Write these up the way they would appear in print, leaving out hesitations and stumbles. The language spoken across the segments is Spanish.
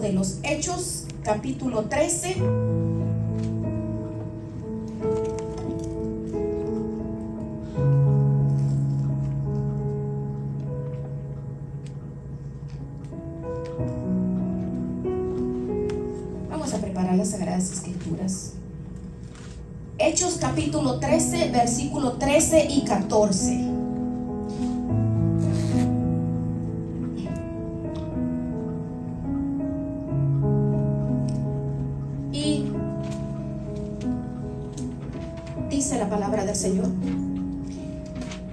De los Hechos, capítulo 13. Vamos a preparar las Sagradas Escrituras. Hechos, capítulo 13, versículo 13 y 14. Dice la palabra del Señor.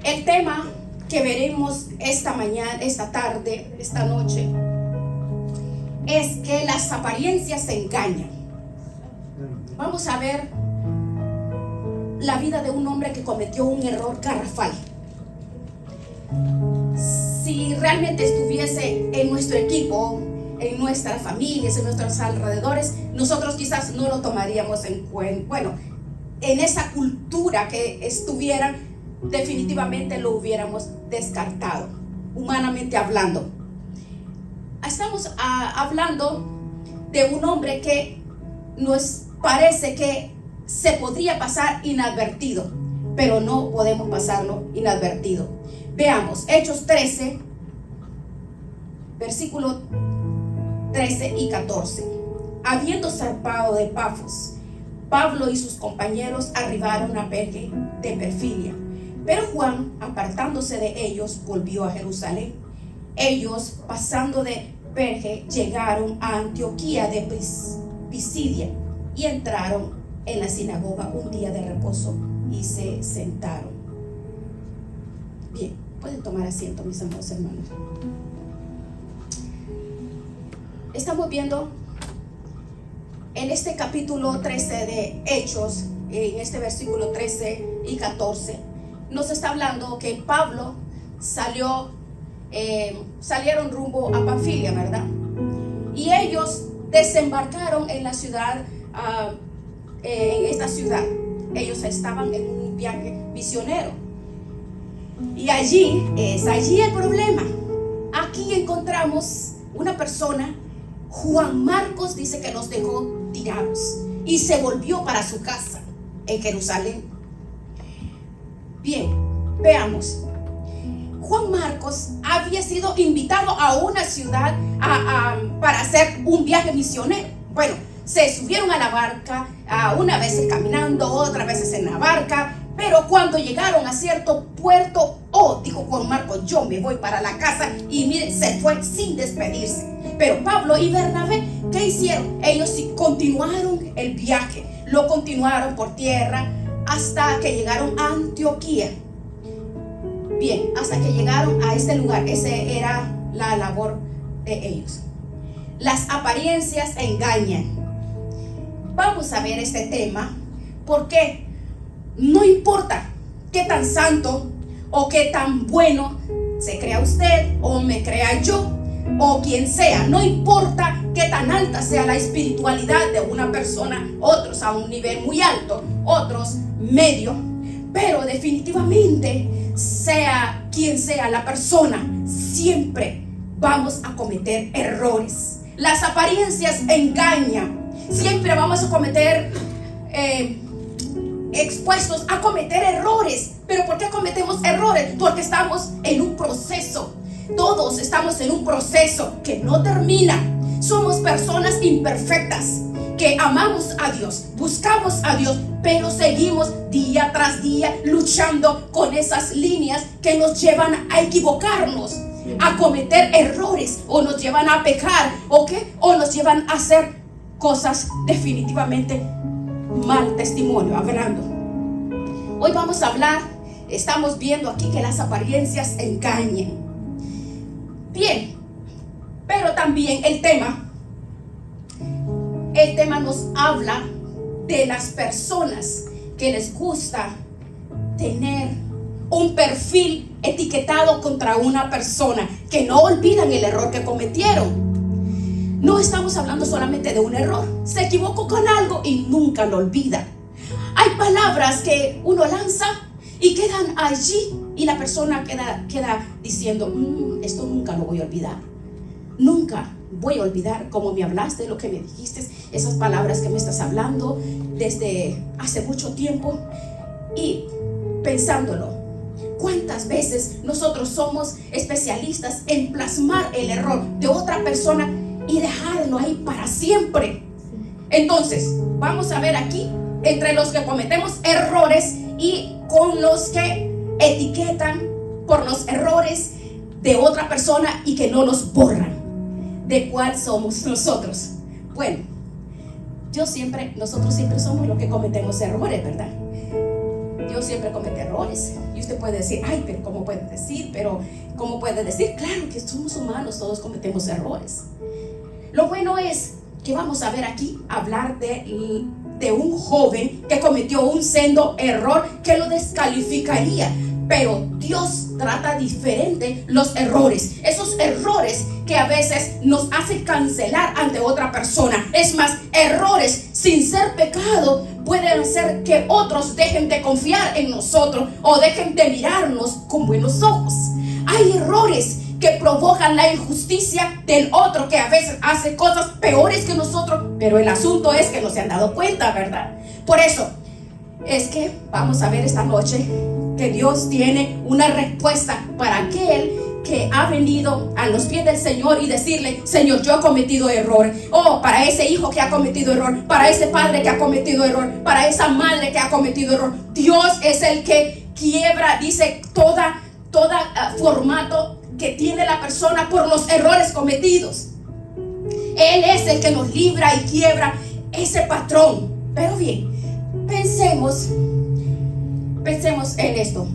El tema que veremos esta mañana, esta tarde, esta noche, es que las apariencias se engañan. Vamos a ver la vida de un hombre que cometió un error garrafal. Si realmente estuviese en nuestro equipo, en nuestras familias, en nuestros alrededores, nosotros quizás no lo tomaríamos en cuenta. Bueno, en esa cultura que estuvieran, definitivamente lo hubiéramos descartado, humanamente hablando. Estamos hablando de un hombre que nos parece que se podría pasar inadvertido, pero no podemos pasarlo inadvertido. Veamos, Hechos 13, versículo 13 y 14. Habiendo zarpado de Pafos, Pablo y sus compañeros arribaron a Perge de Panfilia, pero Juan, apartándose de ellos, volvió a Jerusalén. Ellos, pasando de Perge, llegaron a Antioquía de Pisidia y entraron en la sinagoga un día de reposo y se sentaron. Bien, pueden tomar asiento, mis amados hermanos. Estamos viendo en este capítulo 13 de Hechos, en este versículo 13 y 14, nos está hablando que Pablo salieron rumbo a Panfilia, ¿verdad? Y ellos desembarcaron en la ciudad, en esta ciudad. Ellos estaban en un viaje misionero. Y allí el problema. Aquí encontramos una persona, Juan Marcos, dice que los dejó tirados y se volvió para su casa en Jerusalén. Bien, veamos. Juan Marcos había sido invitado a una ciudad para hacer un viaje misionero. Bueno, se subieron a la barca, una vez caminando, otra vez en la barca, pero cuando llegaron a cierto puerto, dijo Juan Marcos, yo me voy para la casa, y miren, se fue sin despedirse. Pero Pablo y Bernabé, ¿qué hicieron? Ellos sí continuaron el viaje, lo continuaron por tierra hasta que llegaron a Antioquía. Bien, hasta que llegaron a este lugar. Esa era la labor de ellos. Las apariencias engañan. Vamos a ver este tema, porque no importa qué tan santo o qué tan bueno se crea usted o me crea yo, o quien sea, no importa qué tan alta sea la espiritualidad de una persona, otros a un nivel muy alto, otros medio, pero definitivamente, sea quien sea la persona, siempre vamos a cometer errores. Las apariencias engañan. Siempre vamos a cometer expuestos a cometer errores. ¿Pero por qué cometemos errores? Porque estamos en un proceso. Todos estamos en un proceso que no termina. Somos personas imperfectas que amamos a Dios, buscamos a Dios, pero seguimos día tras día luchando con esas líneas que nos llevan a equivocarnos, a cometer errores, o nos llevan a pecar, o nos llevan a hacer cosas definitivamente mal testimonio, hablando. Hoy vamos a hablar, estamos viendo aquí que las apariencias engañan. Bien, pero también el tema nos habla de las personas que les gusta tener un perfil etiquetado contra una persona, que no olvidan el error que cometieron. No estamos hablando solamente de un error. Se equivocó con algo y nunca lo olvida. Hay palabras que uno lanza y quedan allí, y la persona queda diciendo, esto nunca lo voy a olvidar, nunca voy a olvidar cómo me hablaste, lo que me dijiste, esas palabras que me estás hablando desde hace mucho tiempo. Y pensándolo, ¿cuántas veces nosotros somos especialistas en plasmar el error de otra persona y dejarlo ahí para siempre? Entonces, vamos a ver aquí entre los que cometemos errores y con los que etiquetan por los errores de otra persona y que no los borran. ¿De cuál somos nosotros? Bueno, nosotros siempre somos los que cometemos errores, ¿verdad? Yo siempre cometo errores. Y usted puede decir, ay, pero ¿cómo puede decir? Claro que somos humanos, todos cometemos errores. Lo bueno es que vamos a ver aquí, hablar de un joven que cometió un sendo error que lo descalificaría. Pero Dios trata diferente los errores. Esos errores que a veces nos hacen cancelar ante otra persona. Es más, errores sin ser pecado pueden hacer que otros dejen de confiar en nosotros o dejen de mirarnos con buenos ojos. Hay errores que provocan la injusticia del otro, que a veces hace cosas peores que nosotros, pero el asunto es que no se han dado cuenta, ¿verdad? Por eso es que vamos a ver esta noche que Dios tiene una respuesta para aquel que ha venido a los pies del Señor y decirle, Señor, yo he cometido error. Oh, para ese hijo que ha cometido error, para ese padre que ha cometido error, para esa madre que ha cometido error. Dios es el que quiebra, dice, toda formato que tiene la persona por los errores cometidos. Él es el que nos libra y quiebra ese patrón. Pero bien, pensemos en esto.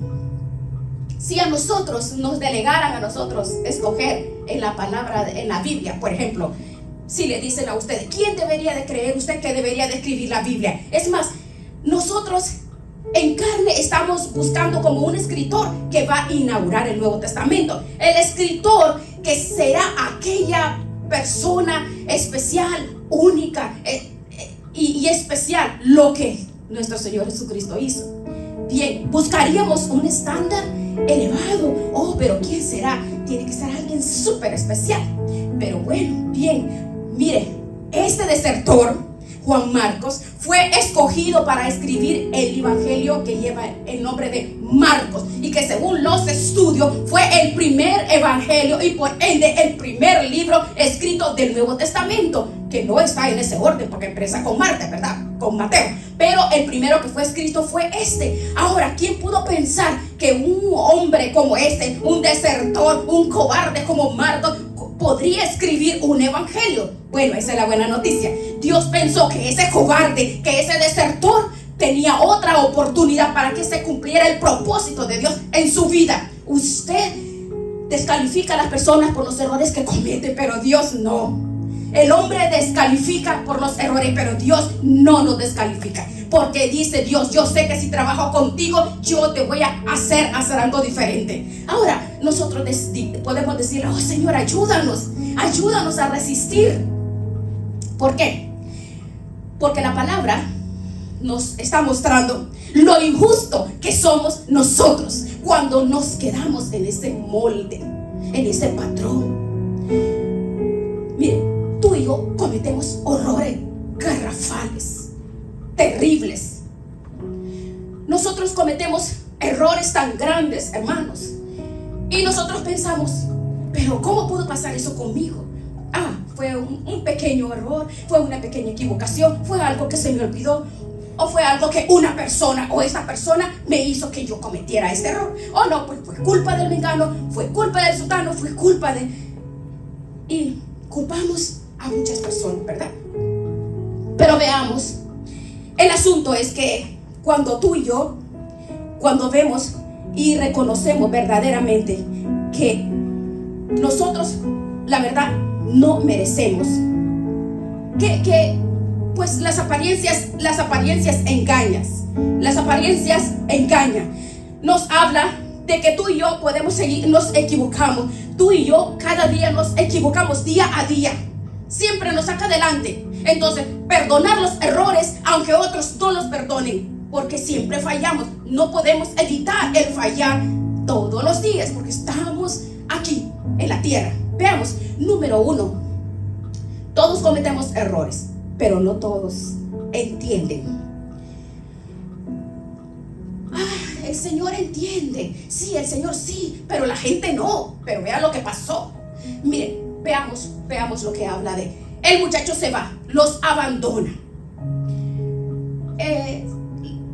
Si a nosotros nos delegaran a nosotros escoger en la palabra, en la Biblia, por ejemplo, si le dicen a ustedes, ¿quién debería de creer usted que debería de escribir la Biblia? Es más, nosotros en carne estamos buscando como un escritor que va a inaugurar el Nuevo Testamento. El escritor que será aquella persona especial, única y especial, lo que nuestro Señor Jesucristo hizo. Bien, buscaríamos un estándar elevado. Oh, pero ¿quién será? Tiene que ser alguien súper especial. Pero bueno, bien, mire, este desertor, Juan Marcos, fue escogido para escribir el evangelio que lleva el nombre de Marcos, y que según los estudios fue el primer evangelio y por ende el primer libro escrito del Nuevo Testamento, que no está en ese orden porque empieza con Marte, ¿verdad? Con Mateo, pero el primero que fue escrito fue este. Ahora, ¿quién pudo pensar que un hombre como este, un desertor, un cobarde como Marcos, podría escribir un evangelio? Bueno, esa es la buena noticia. Dios pensó que ese cobarde, que ese desertor tenía otra oportunidad para que se cumpliera el propósito de Dios en su vida. Usted descalifica a las personas por los errores que cometen, pero Dios no. El hombre descalifica por los errores, pero Dios no nos descalifica. Porque dice Dios, yo sé que si trabajo contigo, yo te voy a hacer algo diferente. Ahora, nosotros podemos decirle, oh Señor, ayúdanos a resistir. ¿Por qué? Porque la palabra nos está mostrando lo injusto que somos nosotros cuando nos quedamos en ese molde, en ese patrón. Mire, tú y yo cometemos horrores garrafales, terribles. Nosotros cometemos errores tan grandes, hermanos, y nosotros pensamos, pero ¿cómo pudo pasar eso conmigo? Fue un pequeño error, fue una pequeña equivocación, fue algo que se me olvidó, o fue algo que una persona o esa persona me hizo que yo cometiera este error. O no, pues fue culpa del mengano, fue culpa del sutano, fue culpa de... Y culpamos a muchas personas, ¿verdad? Pero veamos, el asunto es que cuando tú y yo, cuando vemos y reconocemos verdaderamente que nosotros, la verdad, no merecemos, que pues las apariencias engañan, nos habla de que tú y yo podemos seguir, nos equivocamos, tú y yo cada día nos equivocamos día a día, siempre nos saca adelante. Entonces, perdonar los errores aunque otros no los perdonen, porque siempre fallamos. No podemos evitar el fallar todos los días porque estamos aquí en la tierra. Veamos, número 1, Todos cometemos errores, pero no todos entienden. El Señor entiende. Sí, el Señor sí, pero la gente no. Pero vea lo que pasó. Miren, veamos lo que habla de. El muchacho se va, los abandona.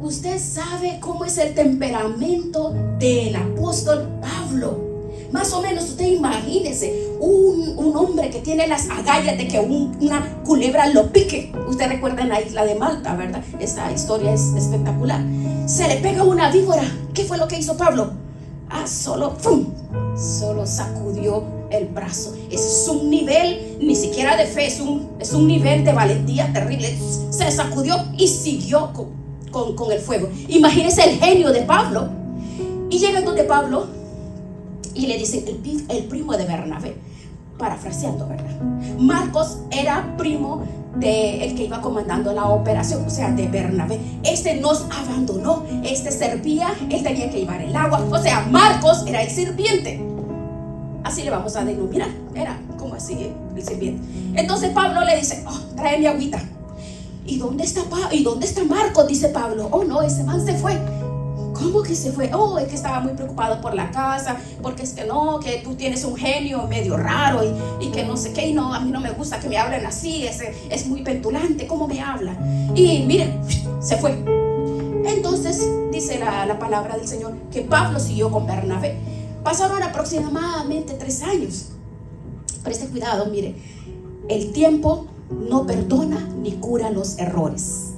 Usted sabe cómo es el temperamento del apóstol Pablo. Más o menos usted imagínese un hombre que tiene las agallas de que una culebra lo pique. Usted recuerda en la isla de Malta, ¿verdad? Esa historia es espectacular. Se le pega una víbora. ¿Qué fue lo que hizo Pablo? Solo sacudió el brazo. Ese es un nivel ni siquiera de fe, es un nivel de valentía terrible. Se sacudió y siguió con el fuego. Imagínese el genio de Pablo. Y llega donde Pablo y le dicen el primo de Bernabé, parafraseando, ¿verdad? Marcos era primo del que iba comandando la operación, o sea, de Bernabé. Este nos abandonó, este servía, él tenía que llevar el agua, o sea, Marcos era el sirviente. Así le vamos a denominar, era como así el sirviente. Entonces Pablo le dice, trae mi agüita. ¿Y dónde está Marcos? Dice Pablo. No, ese man se fue. ¿Cómo que se fue? Es que estaba muy preocupado por la casa, porque es que no, que tú tienes un genio medio raro y que no sé qué, y no, a mí no me gusta que me hablen así, es muy petulante, ¿cómo me habla? Y miren, se fue. Entonces dice la palabra del Señor que Pablo siguió con Bernabé. Pasaron aproximadamente 3 años. Preste cuidado, mire, el tiempo no perdona ni cura los errores.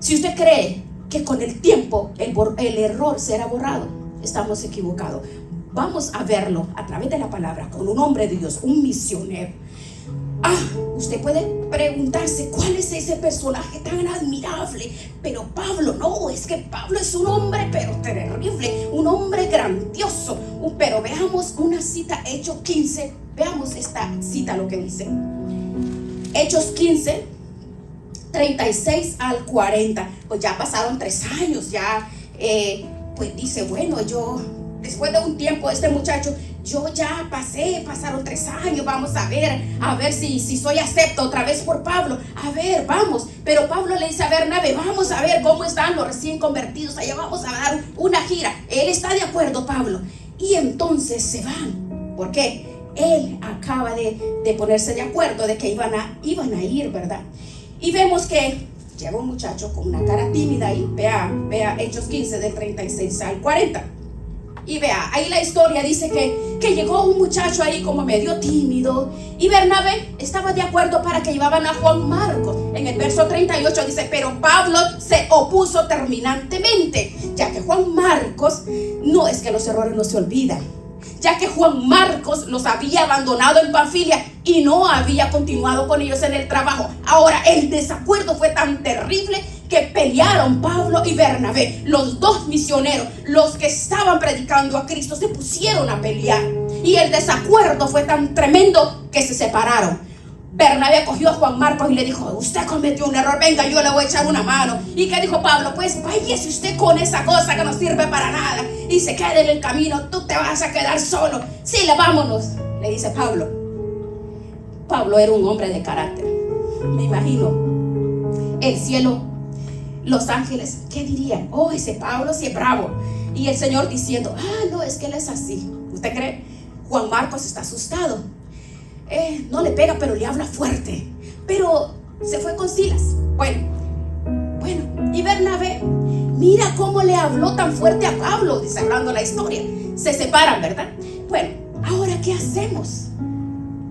Si usted cree que con el tiempo el error será borrado, estamos equivocados. Vamos a verlo a través de la palabra con un hombre de Dios, un misionero. Usted puede preguntarse cuál es ese personaje tan admirable, pero Pablo no, es que Pablo es un hombre pero terrible, un hombre grandioso. Pero veamos una cita, Hechos 15, veamos esta cita lo que dice. Hechos 15, 36 al 40. Pues ya pasaron 3 años, ya pues dice, bueno, yo después de un tiempo este muchacho, yo ya pasaron 3 años, vamos a ver si soy acepto otra vez por Pablo, a ver, vamos. Pero Pablo le dice a Bernabé, vamos a ver cómo están los recién convertidos, allá vamos a dar una gira. Él está de acuerdo, Pablo, y entonces se van. ¿Por qué? Él acaba de ponerse de acuerdo de que iban a ir, ¿verdad? Y vemos que llega un muchacho con una cara tímida ahí. Vea Hechos 15 del 36 al 40. Y vea, ahí la historia dice que llegó un muchacho ahí como medio tímido. Y Bernabé estaba de acuerdo para que llevaban a Juan Marcos. En el verso 38 dice, pero Pablo se opuso terminantemente, ya que Juan Marcos, no es que los errores no se olvidan, ya que Juan Marcos los había abandonado en Panfilia y no había continuado con ellos en el trabajo. Ahora el desacuerdo fue tan terrible que pelearon Pablo y Bernabé. Los dos misioneros, los que estaban predicando a Cristo, se pusieron a pelear. Y el desacuerdo fue tan tremendo que se separaron. Bernabé cogió a Juan Marcos y le dijo, usted cometió un error, venga, yo le voy a echar una mano. ¿Y qué dijo Pablo? Pues váyase usted con esa cosa que no sirve para nada y se quede en el camino, tú te vas a quedar solo. Sí, vámonos, le dice Pablo. Pablo era un hombre de carácter. Me imagino el cielo, los ángeles, ¿qué dirían? Ese Pablo sí es bravo. Y el Señor diciendo, no, es que él es así. ¿Usted cree? Juan Marcos está asustado. No le pega, pero le habla fuerte. Pero se fue con Silas. Bueno, y Bernabé, mira cómo le habló tan fuerte a Pablo, dice hablando la historia. Se separan, ¿verdad? Bueno, ahora ¿qué hacemos?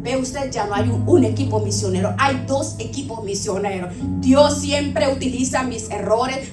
Ve usted, ya no hay un equipo misionero, hay 2 equipos misioneros. Dios siempre utiliza mis errores.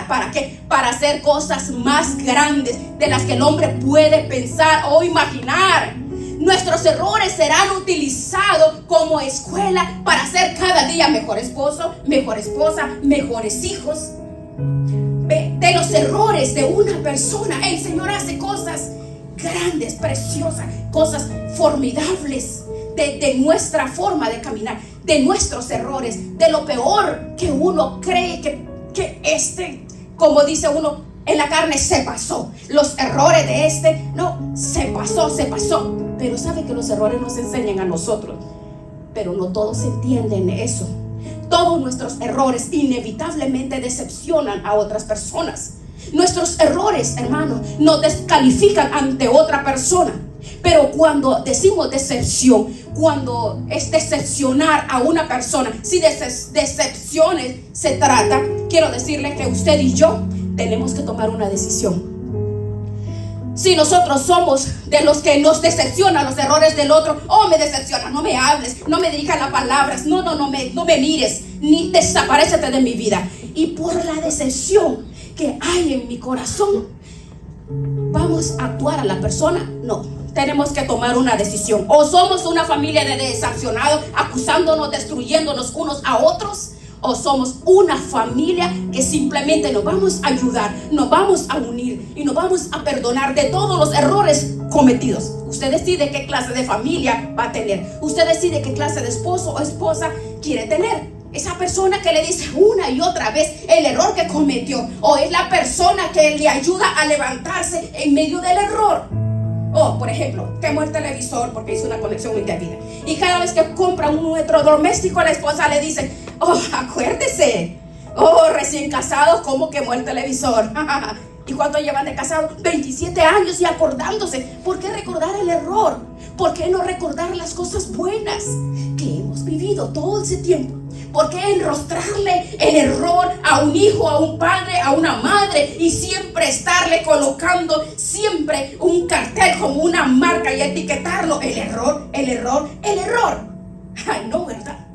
¿Para qué? Para hacer cosas más grandes de las que el hombre puede pensar o imaginar. Nuestros errores serán utilizados como escuela para ser cada día mejor esposo, mejor esposa, mejores hijos. De los errores de una persona, el Señor hace cosas grandes, preciosas, cosas formidables. De nuestra forma de caminar, de nuestros errores, de lo peor que uno cree que como dice uno, en la carne se pasó. Los errores de no, se pasó. Pero sabe que los errores nos enseñan a nosotros. Pero no todos entienden eso. Todos nuestros errores inevitablemente decepcionan a otras personas. Nuestros errores, hermanos, nos descalifican ante otra persona. Pero cuando decimos decepción, cuando es decepcionar a una persona, si de decepciones se trata, quiero decirle que usted y yo tenemos que tomar una decisión. Si nosotros somos de los que nos decepcionan los errores del otro, oh, me decepciona, no me hables, no me dirijas las palabras, no me mires, ni desaparécete de mi vida. Y por la decepción que hay en mi corazón, ¿vamos a actuar a la persona? No, tenemos que tomar una decisión. O somos una familia de decepcionados, acusándonos, destruyéndonos unos a otros, o somos una familia que simplemente nos vamos a ayudar, nos vamos a unir y nos vamos a perdonar de todos los errores cometidos. Usted decide qué clase de familia va a tener. Usted decide qué clase de esposo o esposa quiere tener. Esa persona que le dice una y otra vez el error que cometió, o es la persona que le ayuda a levantarse en medio del error. O, por ejemplo, quemó el televisor porque hizo una conexión indebida, y cada vez que compra un electrodoméstico, la esposa le dice: oh, acuérdese, oh, recién casados, ¿cómo quemó el televisor? ¿Y cuánto llevan de casados? 27 años y acordándose. ¿Por qué recordar el error? ¿Por qué no recordar las cosas buenas que hemos vivido todo ese tiempo? ¿Por qué enrostrarle el error a un hijo, a un padre, a una madre, y siempre estarle colocando siempre un cartel como una marca y etiquetarlo? El error, el error, el error. Ay, no, ¿verdad?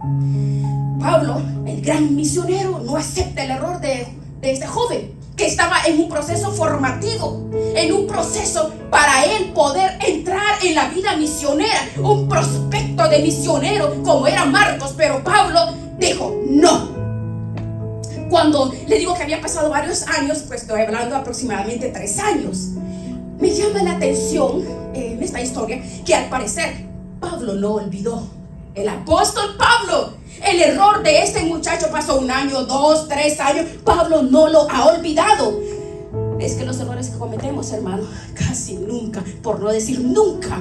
Pablo, el gran misionero, no acepta el error de este joven que estaba en un proceso formativo, en un proceso para él poder entrar en la vida misionera, un prospecto de misionero como era Marcos. Pero Pablo dijo no. Cuando le digo que había pasado varios años, pues estoy hablando aproximadamente 3 años, me llama la atención en esta historia que al parecer Pablo no olvidó. El apóstol Pablo, el error de este muchacho pasó 1 año, 2, 3 años, Pablo no lo ha olvidado. Es que los errores que cometemos, hermano, casi nunca, por no decir nunca,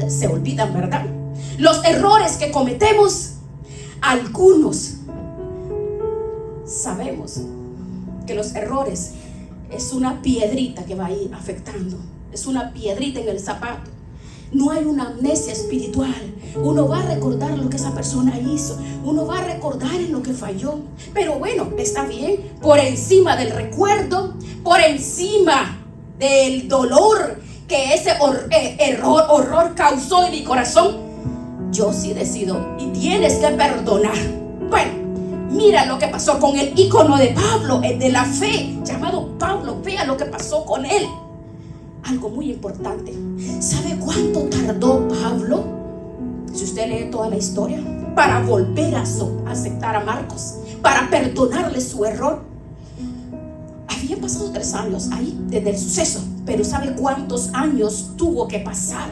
se olvidan, ¿verdad? Los errores que cometemos, algunos sabemos que los errores es una piedrita que va a ir afectando, es una piedrita en el zapato. No hay una amnesia espiritual. Uno va a recordar lo que esa persona hizo, uno va a recordar en lo que falló. Pero bueno, está bien, por encima del recuerdo, por encima del dolor que ese horror causó en mi corazón, yo sí decido, y tienes que perdonar. Bueno, mira lo que pasó con el ícono de Pablo, el de la fe, llamado Pablo. Vea lo que pasó con él. Algo muy importante. ¿Sabe cuánto tardó Pablo, si usted lee toda la historia, para volver a aceptar a Marcos, para perdonarle su error? Habían pasado 3 años ahí desde el suceso, pero ¿sabe cuántos años tuvo que pasar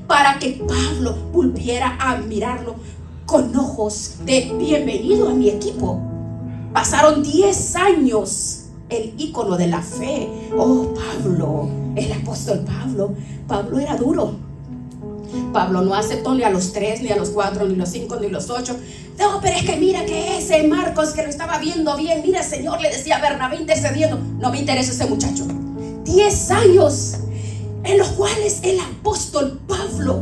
para que Pablo volviera a mirarlo con ojos de bienvenido a mi equipo? Pasaron 10 años. El ícono de la fe, oh, Pablo, el apóstol Pablo. Pablo era duro. Pablo no aceptó ni a los 3, ni a los 4, ni los 5, ni los 8. No, pero es que mira que ese Marcos, que lo estaba viendo bien, mira, Señor, le decía a Bernabé intercediendo, no me interesa ese muchacho. 10 años en los cuales el apóstol Pablo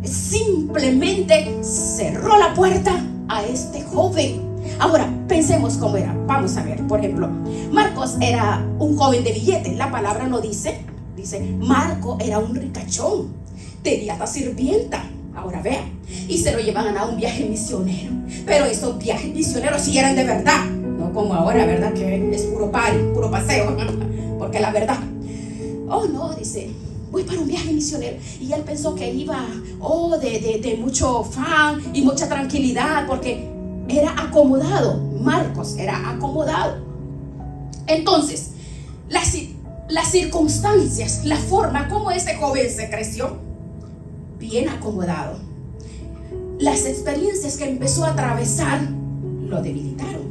simplemente cerró la puerta a este joven. Ahora, pensemos cómo era. Vamos a ver, por ejemplo, Marcos era un joven de billete. La palabra no dice, Marco era un ricachón, tenía hasta sirvienta. Ahora vean, y se lo llevaban a un viaje misionero. Pero esos viajes misioneros sí eran de verdad, no como ahora, ¿verdad? Que es puro party, puro paseo. Porque la verdad, oh no, dice, voy para un viaje misionero. Y él pensó que iba, de mucho fan y mucha tranquilidad, porque era acomodado. Marcos era acomodado. Entonces, las circunstancias, la forma como ese joven se creció, bien acomodado, las experiencias que empezó a atravesar lo debilitaron.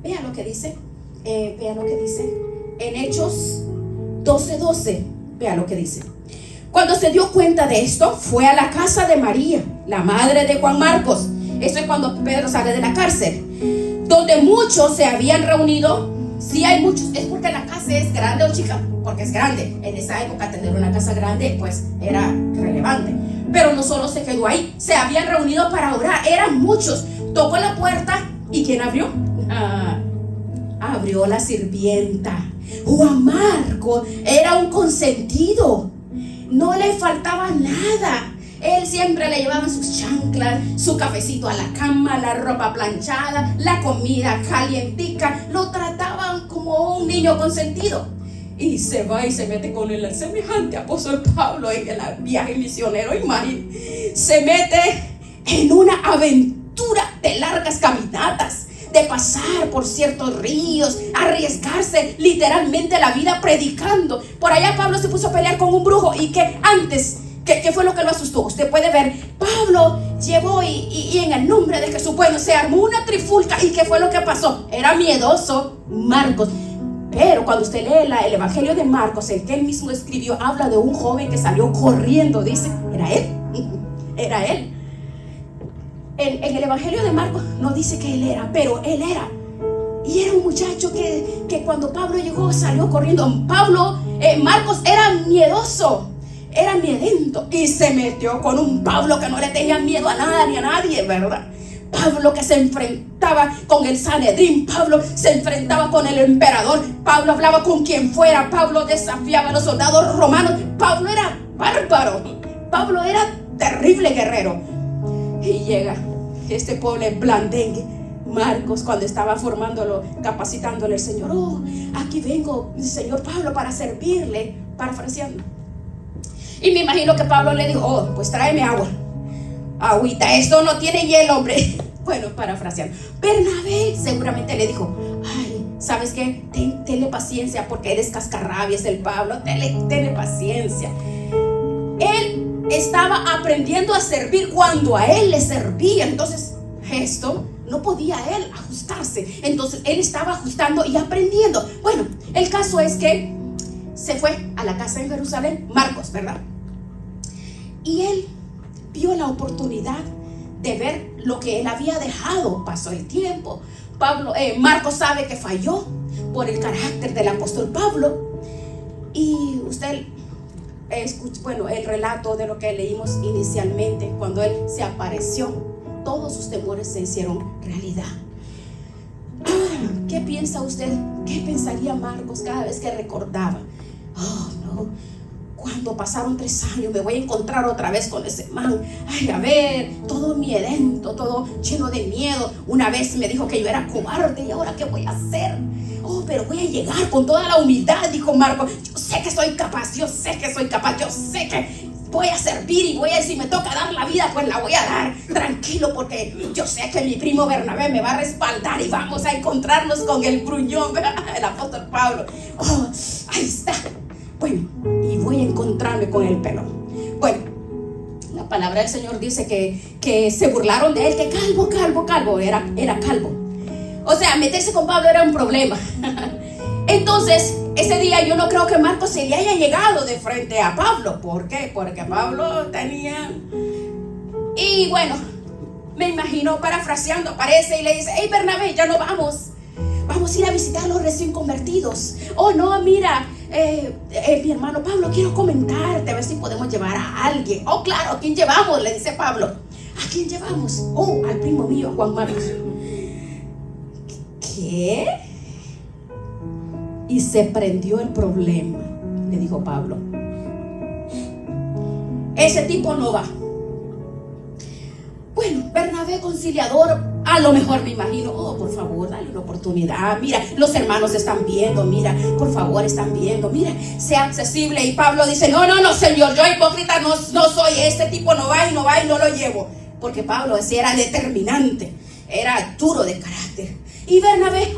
Vea lo que dice, en Hechos 12:12. Vea lo que dice. Cuando se dio cuenta de esto, fue a la casa de María, la madre de Juan Marcos. Eso es cuando Pedro sale de la cárcel, donde muchos se habían reunido. Sí hay muchos, es porque la casa es grande o chica, porque es grande. En esa época tener una casa grande pues era relevante. Pero no solo se quedó ahí, se habían reunido para orar, eran muchos. Tocó la puerta y ¿quién abrió? Abrió la sirvienta. Juan Marcos era un consentido, no le faltaba nada. Él siempre le llevaba sus chanclas, su cafecito a la cama, la ropa planchada, la comida calientica. Lo trataban como un niño consentido. Y se va y se mete con el semejante apóstol Pablo en el viaje misionero. Imagínate, se mete en una aventura de largas caminatas, de pasar por ciertos ríos, arriesgarse literalmente la vida predicando. Por allá Pablo se puso a pelear con un brujo. Y que antes, ¿qué fue lo que lo asustó? Usted puede ver, Pablo llevó y en el nombre de Jesús, bueno, se armó una trifulca. ¿Y qué fue lo que pasó? Era miedoso Marcos. Pero cuando usted lee el Evangelio de Marcos, el que él mismo escribió, habla de un joven que salió corriendo. Dice, era él, era él. En el Evangelio de Marcos no dice que él era, pero él era. Y era un muchacho que cuando Pablo llegó salió corriendo. Marcos era miedoso, era miedento, y se metió con un Pablo que no le tenía miedo a nada ni a nadie, ¿verdad? Pablo que se enfrentaba con el Sanedrín, Pablo se enfrentaba con el emperador, Pablo hablaba con quien fuera, Pablo desafiaba a los soldados romanos. Pablo era bárbaro, Pablo era terrible guerrero. Y llega este pobre blandengue Marcos, cuando estaba formándolo, capacitándole el Señor. Aquí vengo, Señor Pablo, para servirle, parafraseando. Y me imagino que Pablo le dijo, pues tráeme agua, agüita, esto no tiene hielo, hombre. Bueno, parafraseando. Bernabé seguramente le dijo, ay, ¿sabes qué? Tenle paciencia, porque eres cascarrabias el Pablo, tenle paciencia. Él estaba aprendiendo a servir cuando a él le servía. Entonces esto no podía él ajustarse. Entonces él estaba ajustando y aprendiendo. Bueno, el caso es que se fue a la casa en Jerusalén, Marcos, ¿verdad? Y él vio la oportunidad de ver lo que él había dejado. Pasó el tiempo. Marcos sabe que falló por el carácter del apóstol Pablo. Y usted escucha, el relato de lo que leímos inicialmente, cuando él se apareció, todos sus temores se hicieron realidad. ¿Qué piensa usted? ¿Qué pensaría Marcos cada vez que recordaba? No, cuando pasaron 3 años me voy a encontrar otra vez con ese man. Ay, a ver, todo miedento, todo lleno de miedo. Una vez me dijo que yo era cobarde, y ahora ¿qué voy a hacer? Pero voy a llegar con toda la humildad, dijo Marcos. Yo sé que soy capaz, yo sé que voy a servir, y si me toca dar la vida, pues la voy a dar, tranquilo, porque yo sé que mi primo Bernabé me va a respaldar y vamos a encontrarnos con el gruñón, el apóstol Pablo. Ahí está. Bueno, y voy a encontrarme con el pelón. Bueno, la palabra del Señor dice que se burlaron de él, que calvo, era calvo. O sea, meterse con Pablo era un problema. Entonces, ese día yo no creo que Marcos se le haya llegado de frente a Pablo. ¿Por qué? Porque Pablo tenía... Y bueno, me imagino parafraseando, aparece y le dice, hey Bernabé, ya no vamos a ir a visitar a los recién convertidos. No, mira, mi hermano Pablo, quiero comentarte, a ver si podemos llevar a alguien. Claro, ¿a quién llevamos? Le dice Pablo. ¿A quién llevamos? Al primo mío, Juan Marcos. ¿Qué? Y se prendió el problema, le dijo Pablo. Ese tipo no va. Bueno, Bernabé conciliador, a lo mejor me imagino, por favor, dale una oportunidad. Mira, los hermanos están viendo, mira, por favor, están viendo, mira, sea accesible. Y Pablo dice, no, Señor, yo hipócrita no soy, este tipo no va y no lo llevo. Porque Pablo era determinante, era duro de carácter. Y Bernabé,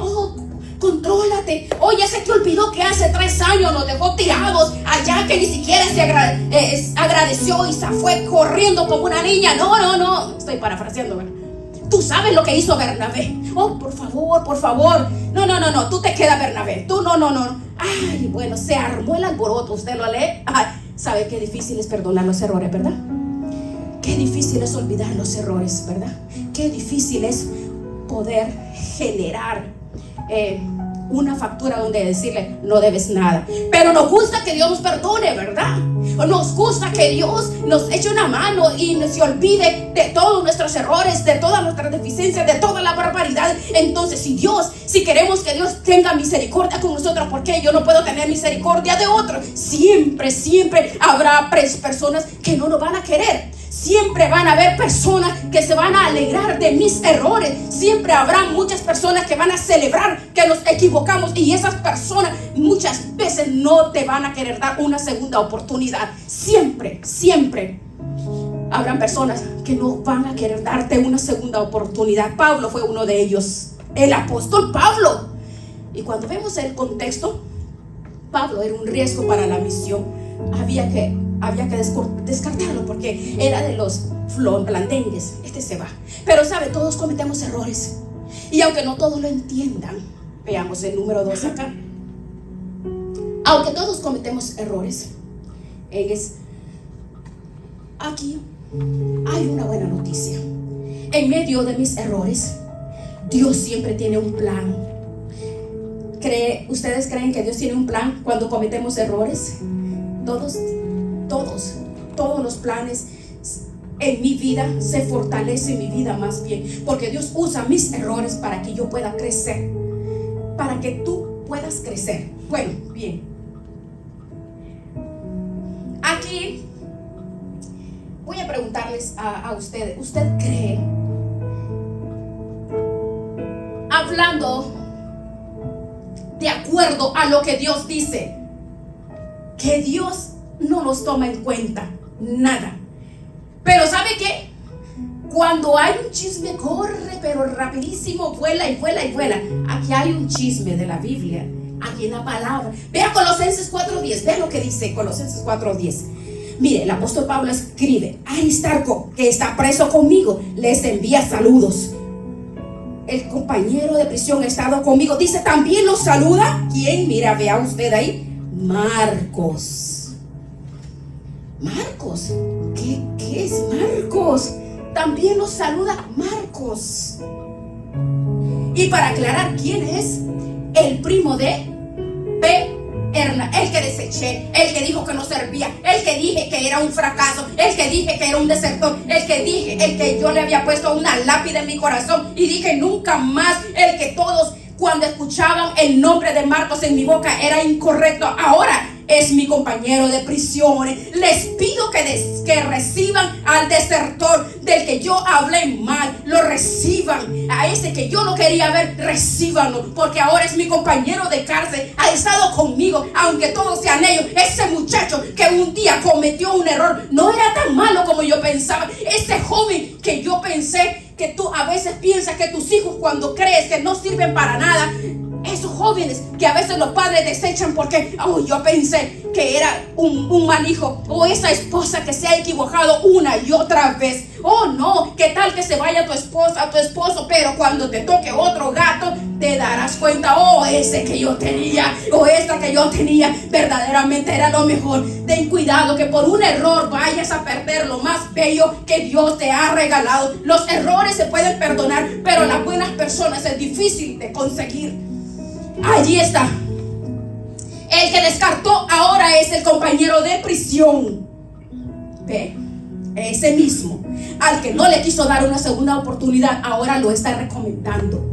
contrólate. Ya se te olvidó que hace 3 años nos dejó tirados allá, que ni siquiera se agradeció y se fue corriendo como una niña. No, estoy parafraseando, ¿verdad? Tú sabes lo que hizo Bernabé. Por favor. No, tú te quedas, Bernabé. Tú no. Ay, bueno, se armó el alboroto. Usted lo lee. Sabe qué difícil es perdonar los errores, ¿verdad? Qué difícil es olvidar los errores, ¿verdad? Qué difícil es poder generar una factura donde decirle no debes nada. Pero nos gusta que Dios nos perdone, ¿verdad? Nos gusta que Dios nos eche una mano y se olvide de todos nuestros errores, de todas nuestras deficiencias, de toda la barbaridad. Entonces, si queremos que Dios tenga misericordia con nosotros, ¿por qué yo no puedo tener misericordia de otros? Siempre habrá personas que no nos van a querer. Siempre van a haber personas que se van a alegrar de mis errores. Siempre habrá muchas personas que van a celebrar que nos equivocamos. Y esas personas muchas veces no te van a querer dar una segunda oportunidad. Siempre habrán personas que no van a querer darte una segunda oportunidad. Pablo fue uno de ellos, el apóstol Pablo. Y cuando vemos el contexto, Pablo era un riesgo para la misión. Había que descartarlo porque era de los blandengues. Este se va. Pero sabe, todos cometemos errores. Y aunque no todos lo entiendan, veamos el número 2 acá. Aunque todos cometemos errores, aquí hay una buena noticia. En medio de mis errores, Dios siempre tiene un plan. ¿Ustedes creen que Dios tiene un plan cuando cometemos errores? Todos los planes en mi vida se fortalecen, mi vida más bien, porque Dios usa mis errores para que yo pueda crecer, para que tú puedas crecer. Bueno, bien, aquí voy a preguntarles a ustedes: ¿usted cree, hablando de acuerdo a lo que Dios dice, que Dios no los toma en cuenta? Nada. Pero ¿sabe qué? Cuando hay un chisme, corre, pero rapidísimo, vuela. Aquí hay un chisme de la Biblia, aquí en la palabra. Vea Colosenses 4:10, vea lo que dice Colosenses 4:10. Mire, el apóstol Pablo escribe: Aristarco, que está preso conmigo, les envía saludos. El compañero de prisión ha estado conmigo, dice, también los saluda. ¿Quién? Mira, vea usted ahí, Marcos. ¿Qué es Marcos? También nos saluda Marcos. Y para aclarar quién es, el primo de el que deseché, el que dijo que no servía, el que dije que era un fracaso, el que dije que era un desertor, el que yo le había puesto una lápida en mi corazón y dije nunca más, el que todos cuando escuchaban el nombre de Marcos en mi boca era incorrecto. Ahora es mi compañero de prisiones. Les pido que reciban al desertor del que yo hablé mal. Lo reciban. A ese que yo no quería ver, recíbanlo, porque ahora es mi compañero de cárcel. Ha estado conmigo, aunque todos sean ellos. Ese muchacho que un día cometió un error no era tan malo como yo pensaba. Ese joven que yo pensé, que tú a veces piensas que tus hijos, cuando crees que no sirven para nada, esos jóvenes que a veces los padres desechan porque yo pensé que era un mal hijo, o esa esposa que se ha equivocado una y otra vez. No, qué tal que se vaya tu esposa, tu esposo, pero cuando te toque otro gato te darás cuenta, ese que yo tenía, o esta que yo tenía verdaderamente era lo mejor. Ten cuidado que por un error vayas a perder lo más bello que Dios te ha regalado. Los errores se pueden perdonar, pero las buenas personas es difícil de conseguir. Allí está. El que descartó ahora es el compañero de prisión. Ve, ese mismo al que no le quiso dar una segunda oportunidad, ahora lo está recomendando.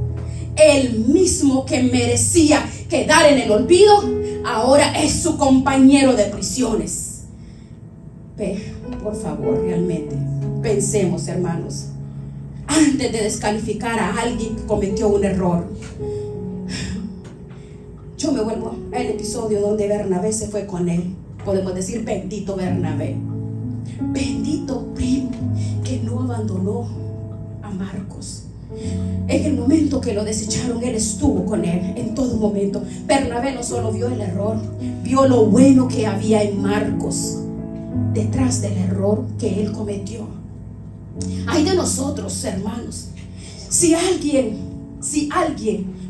El mismo que merecía quedar en el olvido, ahora es su compañero de prisiones. Ve, por favor, realmente pensemos, hermanos, antes de descalificar a alguien que cometió un error. Yo me vuelvo al episodio donde Bernabé se fue con él. Podemos decir, bendito Bernabé, bendito primo que no abandonó a Marcos. En el momento que lo desecharon, él estuvo con él en todo momento. Bernabé no solo vio el error, vio lo bueno que había en Marcos detrás del error que él cometió. Ay de nosotros, hermanos, si alguien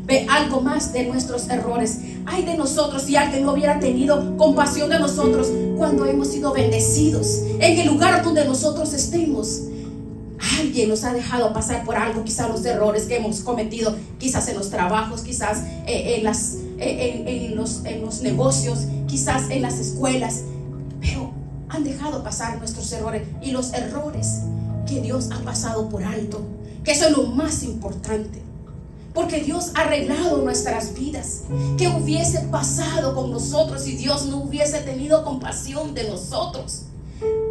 ve algo más de nuestros errores. Ay de nosotros si alguien no hubiera tenido compasión de nosotros cuando hemos sido bendecidos en el lugar donde nosotros estemos. Alguien nos ha dejado pasar por algo, quizás los errores que hemos cometido, quizás en los trabajos, quizás en los negocios, quizás en las escuelas, pero han dejado pasar nuestros errores, y los errores que Dios ha pasado por alto, que eso es lo más importante, porque Dios ha arreglado nuestras vidas. ¿Qué hubiese pasado con nosotros si Dios no hubiese tenido compasión de nosotros?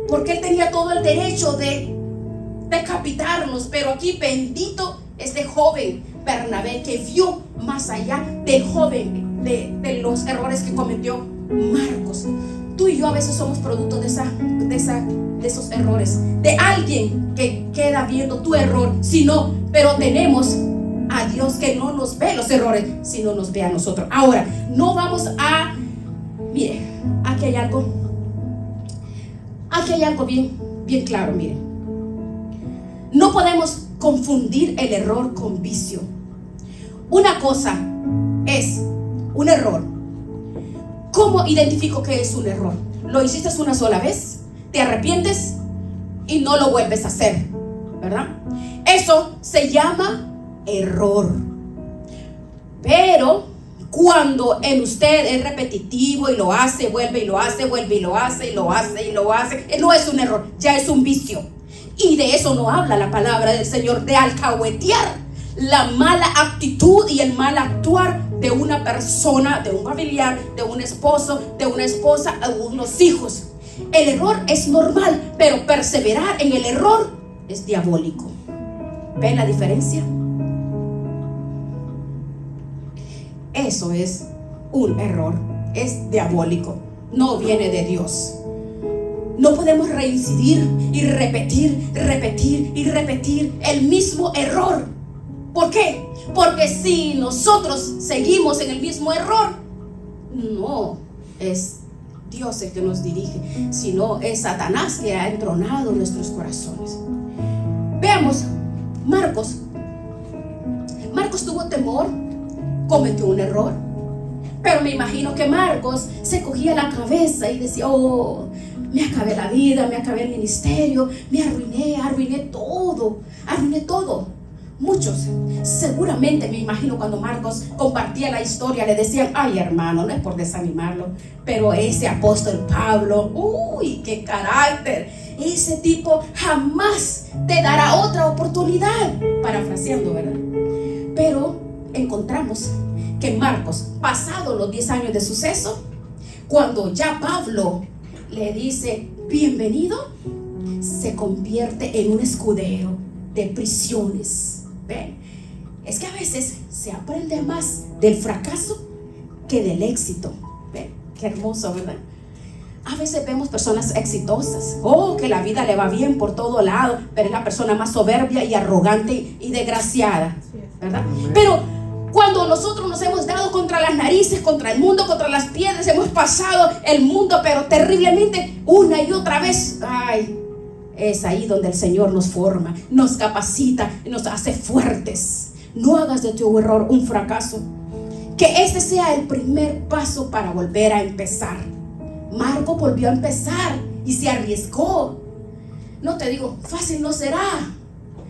Porque Él tenía todo el derecho de decapitarnos, pero aquí bendito este joven Bernabé, que vio más allá del joven, de los errores que cometió Marcos. Tú y yo a veces somos producto de esos errores, de alguien que queda viendo tu error, pero tenemos a Dios que no nos ve los errores, sino nos ve a nosotros. Ahora, no vamos a, mire, aquí hay algo bien claro, mire. No podemos confundir el error con vicio. Una cosa es un error. ¿Cómo identifico que es un error? Lo hiciste una sola vez, te arrepientes y no lo vuelves a hacer, ¿verdad? Eso se llama error. Pero cuando en usted es repetitivo y lo hace, vuelve y lo hace, vuelve y lo hace, y lo hace y lo hace, no es un error, ya es un vicio. Y de eso no habla la palabra del Señor, de alcahuetear la mala actitud y el mal actuar de una persona, de un familiar, de un esposo, de una esposa, de unos hijos. El error es normal, pero perseverar en el error es diabólico. ¿Ven la diferencia? Eso es un error, es diabólico, no viene de Dios. No podemos reincidir y repetir el mismo error. ¿Por qué? Porque si nosotros seguimos en el mismo error, no es Dios el que nos dirige, sino es Satanás que ha entronado nuestros corazones. Veamos, Marcos tuvo temor, cometió un error, pero me imagino que Marcos se cogía la cabeza y decía: oh, me acabé la vida, me acabé el ministerio, me arruiné todo. Muchos, seguramente me imagino, cuando Marcos compartía la historia, le decían: ay, hermano, no es por desanimarlo, pero ese apóstol Pablo, uy, qué carácter, ese tipo jamás te dará otra oportunidad, parafraseando, ¿verdad? Pero encontramos que Marcos, pasados los 10 años de suceso, cuando ya Pablo le dice bienvenido, se convierte en un escudero de prisiones. ¿Ven? Es que a veces se aprende más del fracaso que del éxito. ¿Ven? Qué hermoso, ¿verdad? A veces vemos personas exitosas, que la vida le va bien por todo lado, pero es la persona más soberbia y arrogante y desgraciada, ¿verdad? Pero cuando nosotros nos hemos dado contra las narices, contra el mundo, contra las piedras, hemos pasado el mundo, pero terriblemente, una y otra vez, ay, es ahí donde el Señor nos forma, nos capacita, nos hace fuertes. No hagas de tu error un fracaso. Que ese sea el primer paso para volver a empezar. Marcos volvió a empezar y se arriesgó. No te digo, fácil no será.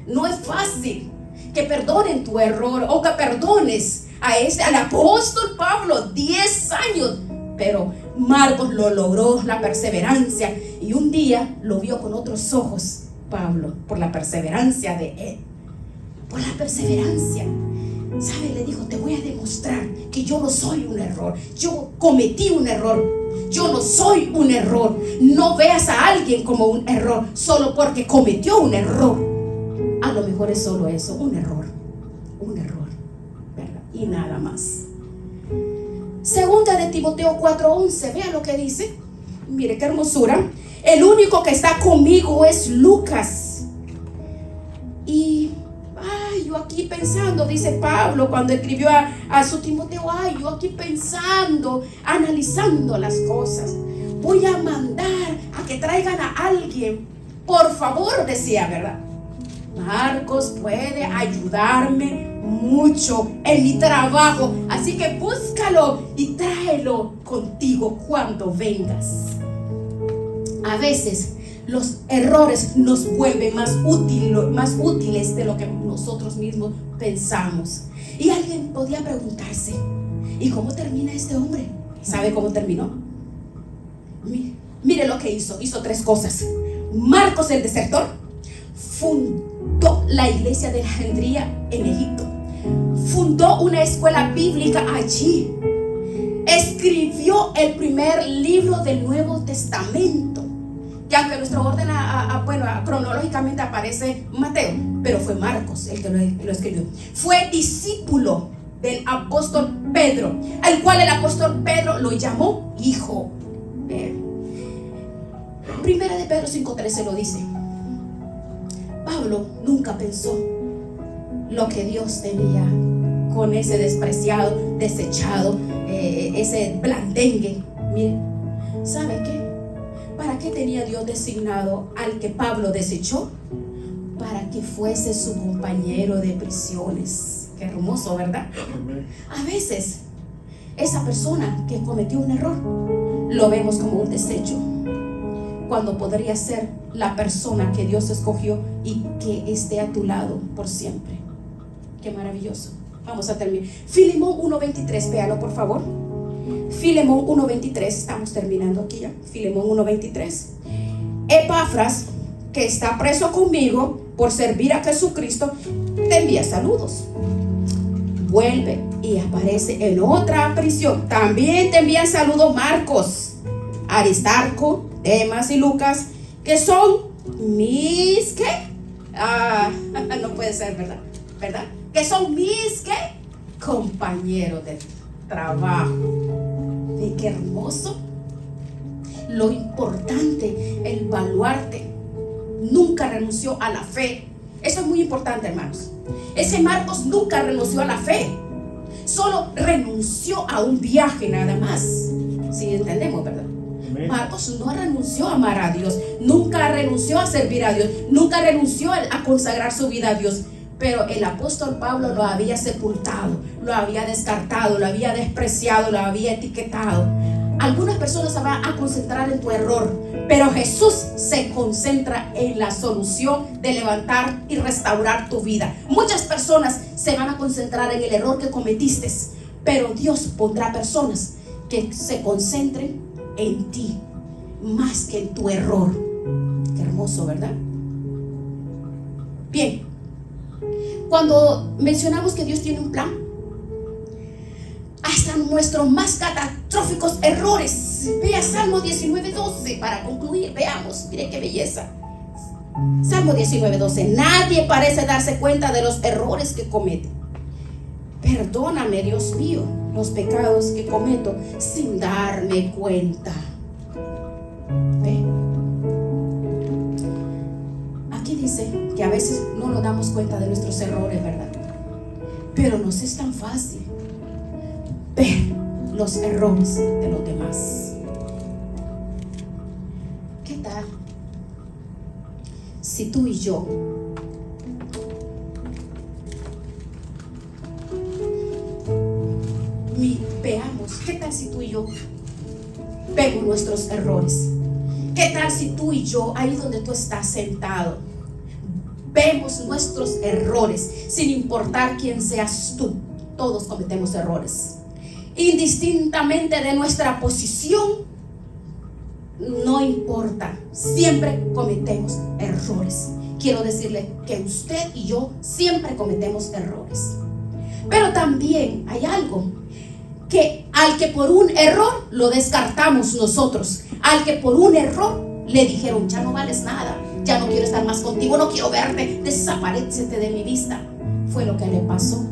No es fácil que perdonen tu error o que perdones al apóstol Pablo 10 años. Pero Marcos lo logró, la perseverancia, y un día lo vio con otros ojos Pablo, por la perseverancia de él. Por la perseverancia, ¿sabe? Le dijo: te voy a demostrar que yo no soy un error. Yo cometí un error. Yo no soy un error. No veas a alguien como un error solo porque cometió un error. A lo mejor es solo eso, un error, ¿verdad? Y nada más. Segunda de Timoteo 4:11, vea lo que dice. Mire qué hermosura. El único que está conmigo es Lucas. Y yo aquí pensando, dice Pablo cuando escribió a su Timoteo, yo aquí pensando, analizando las cosas. Voy a mandar a que traigan a alguien, por favor, decía, ¿verdad? Marcos puede ayudarme mucho en mi trabajo, así que búscalo y tráelo contigo cuando vengas. A veces los errores nos vuelven más útiles de lo que nosotros mismos pensamos. Y alguien podría preguntarse: ¿y cómo termina este hombre? ¿Sabe cómo terminó? Mire lo que hizo. Hizo 3 cosas. Marcos el desertor fundó la iglesia de Alejandría en Egipto. Fundó una escuela bíblica allí. Escribió el primer libro del Nuevo Testamento, que aunque nuestro orden cronológicamente aparece Mateo, pero fue Marcos el que lo escribió. Fue discípulo del apóstol Pedro, al cual el apóstol Pedro lo llamó hijo. Primera de Pedro 5:13 lo dice. Pablo nunca pensó lo que Dios tenía con ese despreciado, desechado, ese blandengue. Miren, ¿sabe qué? ¿Para qué tenía Dios designado al que Pablo desechó? Para que fuese su compañero de prisiones. Qué hermoso, ¿verdad? A veces esa persona que cometió un error lo vemos como un desecho, cuando podría ser la persona que Dios escogió y que esté a tu lado por siempre. Qué maravilloso. Vamos a terminar. Filemón 1:23, véalo por favor. Filemón 1:23, estamos terminando aquí ya. Filemón 1:23. Epafras, que está preso conmigo por servir a Jesucristo, te envía saludos. Vuelve y aparece en otra prisión. También te envían saludos Marcos, Aristarco, Demas y Lucas, que son mis ¿qué? No puede ser, ¿verdad? Que son mis ¿qué? Compañeros de trabajo. ¿Y qué hermoso? Lo importante, el baluarte, nunca renunció a la fe. Eso es muy importante, hermanos. Ese Marcos nunca renunció a la fe, solo renunció a un viaje nada más. Sí, entendemos, ¿verdad? Marcos no renunció a amar a Dios, nunca renunció a servir a Dios, nunca renunció a consagrar su vida a Dios. Pero el apóstol Pablo lo había sepultado, lo había descartado, lo había despreciado, lo había etiquetado. Algunas personas se van a concentrar en tu error, pero Jesús se concentra en la solución de levantar y restaurar tu vida. Muchas personas se van a concentrar en el error que cometiste, pero Dios pondrá personas que se concentren en ti más que en tu error. Qué hermoso, ¿verdad? Bien, cuando mencionamos que Dios tiene un plan, hasta nuestros más catastróficos errores. Vea Salmo 19:12 para concluir. Veamos, mire qué belleza. Salmo 19:12. Nadie parece darse cuenta de los errores que comete. Perdóname, Dios mío, los pecados que cometo sin darme cuenta. ¿Ve? Aquí dice que a veces no nos damos cuenta de nuestros errores, ¿verdad? Pero nos es tan fácil ver los errores de los demás. ¿Qué tal si tú y yo veamos? ¿Qué tal si tú y yo vemos nuestros errores? ¿Qué tal si tú y yo, ahí donde tú estás sentado, vemos nuestros errores, sin importar quién seas tú? Todos cometemos errores, indistintamente de nuestra posición. No importa, siempre cometemos errores. Quiero decirle que usted y yo siempre cometemos errores. Pero también hay algo, que al que por un error lo descartamos nosotros, al que por un error le dijeron: ya no vales nada, ya no quiero estar más contigo, no quiero verte, desaparécete de mi vista. Fue lo que le pasó